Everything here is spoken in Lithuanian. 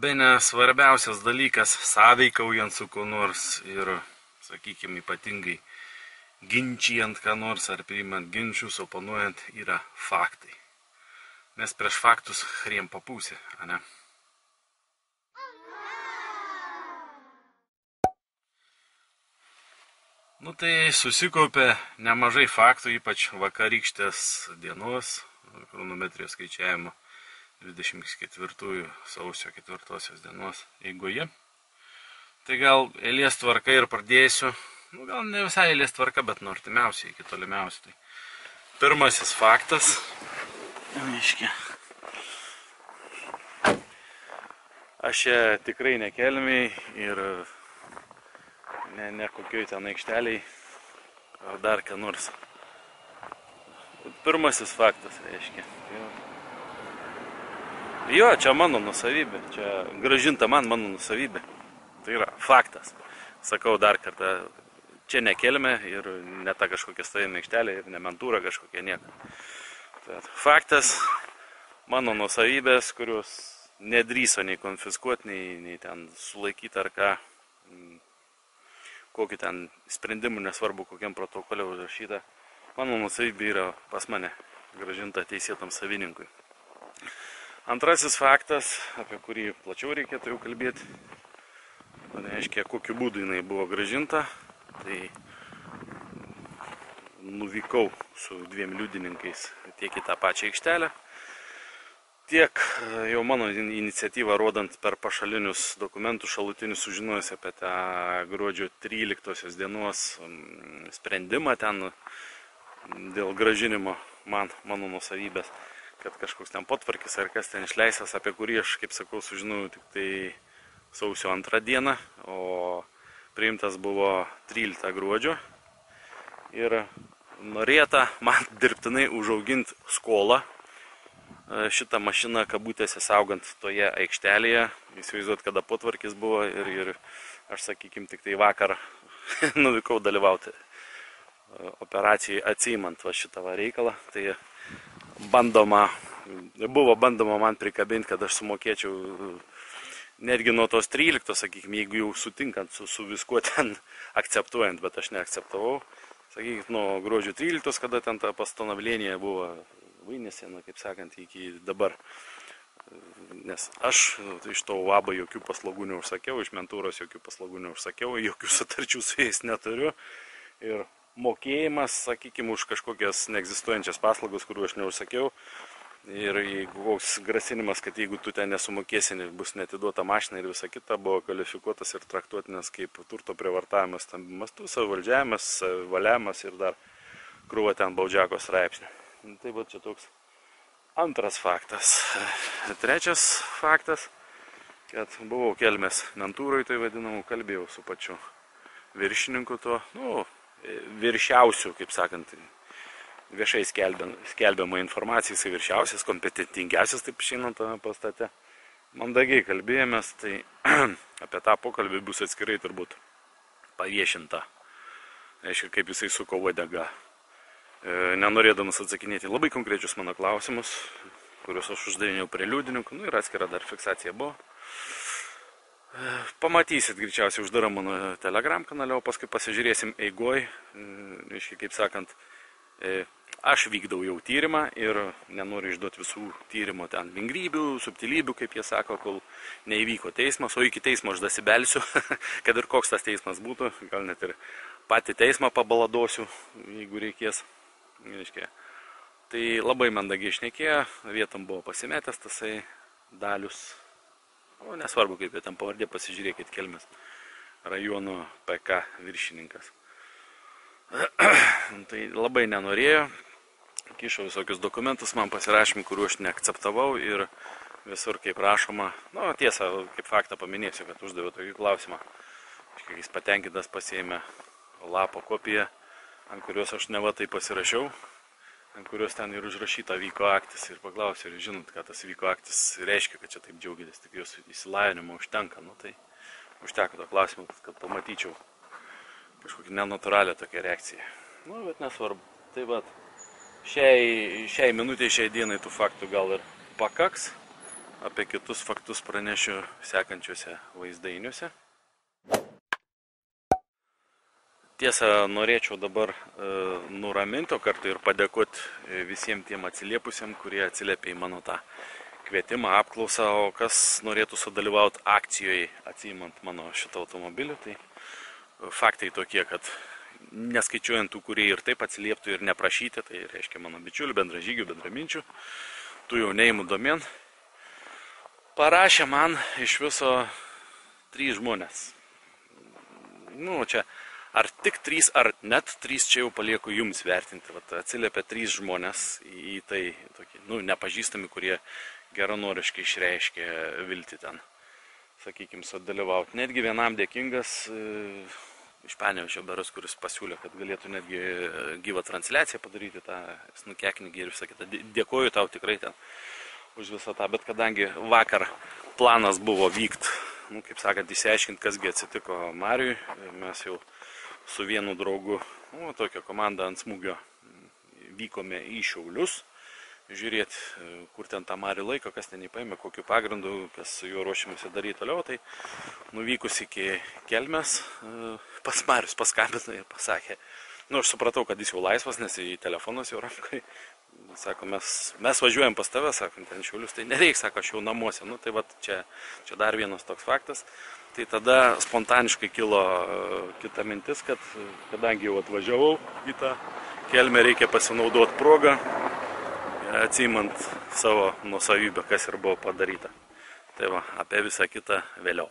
bene svarbiausias dalykas sąveikaujant su kuo nors ir, sakykime, ypatingai ginčijant ką nors ar priimant ginčius, oponuojant, yra faktai. Nes prieš faktus chriem papūsi, ane? Nu tai susikaupė nemažai faktų, ypač vakarykštės dienos, chronometrijos skaičiavimo 24 sausio 4 dienos eigoje. Tai gal eilės tvarka ir pradėsiu, nu gal ne visai eilės tvarka, bet nuo artimiausiai iki tolimiausiai. Tai pirmasis faktas, aš čia tikrai nekelmiai ir ne kokioj ten aikšteliai ar dar ką nors. Pirmasis faktas, reiškia. Jo, čia mano nusavybė, čia grąžinta mano nusavybė. Tai yra faktas. Sakau dar kartą, čia nekelme ir ne ta kažkokia stovėjimo aikštelė ir ne mentūra kažkokia nieka. Tai faktas, mano nusavybės, kurios nedrįso nei konfiskuoti, nei ten sulaikyti ar ką. Kokiu ten sprendimu, nesvarbu kokiam protokole užrašyta, mano nusavybė yra pas mane grąžinta teisėtam savininkui. Antrasis faktas, apie kurį plačiau reikėtų jau kalbėti, reiškia, kokiu būdu jinai buvo grąžinta, tai nuvykau su 2 liudininkais tiek į tą pačią aikštelę, tiek jau mano iniciatyvą rodant per pašalinius dokumentus šalutinius sužinojus apie tą gruodžio 13 dienos sprendimą ten dėl grąžinimo mano nusavybės, kad kažkoks ten potvarkis ar kas ten išleistas, apie kurį aš, kaip sakau, sužinojau tik tai sausio 2 dieną, o priimtas buvo 13 gruodžio ir norėta man dirbtinai užauginti skolą šitą mašiną kabutėse saugant toje aikštelėje, įsivaizduot, kada potvarkis buvo ir aš, sakykim, tik tai vakar nuvykau dalyvauti operacijai atsiimant va šitą reikalą. Tai buvo bandoma man prikabinti, kad aš sumokėčiau netgi nuo tos 13, sakykim, jeigu jau sutinkant su viskuo ten akceptuojant, bet aš neakceptavau. Sakykim, nuo gruodžio 13, kada ten ta pastonavienija buvo vainėse, kaip sakant, iki dabar. Nes aš iš to UAB jokių paslaugų neužsakiau, iš mentūros jokių paslaugų neužsakiau, jokių sutarčių su jais neturiu. Ir mokėjimas, sakykime, už kažkokias neegzistuojančias paslaugas, kurių aš neužsakiau. Ir jeigu koks grasinimas, kad jeigu tu ten nesumokėsi, bus netiduota mašina ir visa kita, buvo kvalifikuotas ir traktuotinas kaip turto prievartavimas stambiu mastu, savivaldžiavimas, valiavimas ir dar krūva ten baudžiako straipsnių. Tai va čia toks antras faktas. Trečias faktas, kad buvau kelmės mentūroj, tai vadinamų, kalbėjau su pačiu viršininku to, viršiausiu, kaip sakant, viešai skelbiama informacija, jisai viršiausias, kompetentingiausias, taip išeinant tame pastate. Mandagiai kalbėjomės, tai apie tą pokalbį bus atskirai turbūt paviešinta. Aišku, kaip jisai suko uodegą. Nenorėdamas atsakinėti labai konkrečius mano klausimus, kuriuos aš uždavinėjau prie liudininkų, ir atskira dar fiksacija buvo. Pamatysit greičiausiai uždarą mano Telegram kanale, o paskui pasižiūrėsim eigoj, kaip sakant, aš vykdau jau tyrimą ir nenoriu išduoti visų tyrimo ten vingrybių, subtilybių, kaip jie sako, kol neįvyko teismas, o iki teismo aš dasibelsiu, kad ir koks tas teismas būtų, gal net ir patį teismą pabaladosiu, jeigu reikės. Tai labai mandagiai šnekėjo, vietom buvo pasimetęs tasai Dalius, nesvarbu kaip jie tam pavardė, pasižiūrėkit, Kelmės rajono PK viršininkas. Tai labai nenorėjo, kišo visokius dokumentus man pasirašymį, kuriuo aš neakceptavau ir visur kaip rašoma, tiesa, kaip faktą paminėsiu, kad uždaviau tokį klausimą. Jis patenkintas pasiėmė lapo kopiją, ant kurios aš neva tai pasirašiau, ant kurios ten ir užrašyta vyko aktis ir paklausė, ir žinot, ką tas vyko aktis reiškia, kad čia taip džiaugiatės, tik jos įsilavinimo užtenka, tai užteko to klausimą, kad pamatyčiau kažkokį nenatūralią tokią reakciją. Bet nesvarbu. Tai vat, šiai minutė, šiai dienai tų faktų gal ir pakaks. Apie kitus faktus pranešiu sekančiuose vaizdainiuose. Tiesa, norėčiau dabar nuraminti, o kartu ir padėkoti visiems tiem atsiliepusiam, kurie atsiliepė į mano tą kvietimą, apklausą, o kas norėtų sudalyvauti akcijoje atsiimant mano šitą automobilį. Tai faktai tokie, kad neskaičiuojant tų, kurie ir taip atsilieptų ir neprašyti, tai reiškia mano bičiulių, bendražygių, bendraminčių, tų jau neimų domen, parašė man iš viso 3 žmonės. Nu, čia ar tik 3, ar net 3, čia jau palieku jums vertinti. Vat, atsiliepia 3 žmonės į tai, tokie, nu, nepažįstami, kurie geranoriškai išreiškė viltį ten, sakykime, sudalyvauti. Netgi vienam dėkingas iš Panevėžio beras, kuris pasiūlė, kad galėtų netgi gyvą transliaciją padaryti, tą snukiaknygį ir visą kitą. Dėkoju tau tikrai ten už visą tą, bet kadangi vakar planas buvo vykt, nu, kaip sakant, išsiaiškinti, kasgi atsitiko Mariui, mes jau su vienu draugu, nu, tokia komanda ant smūgio, vykome į Šiaulius, žiūrėti, kur ten tą Marių laiko, kas ten įpaėmė, kokiu pagrindu, kas su juo ruošiamasi daryti toliau. Tai nuvykus iki Kelmės, pas Marius paskambino ir pasakė, nu, aš supratau, kad jis jau laisvas, nes į telefonas jau rankai. Sako, mes važiuojam pas tave, sakom, ten Šiaulius, tai nereikia, sako, aš jau namuose. Nu, tai vat, čia dar vienas toks faktas. Tai tada spontaniškai kilo kita mintis, kad kadangi jau atvažiavau į tą Kelmę, reikia pasinaudoti progą, atsiimant savo nuosavybę, kas ir buvo padaryta. Tai va, apie visą kitą vėliau.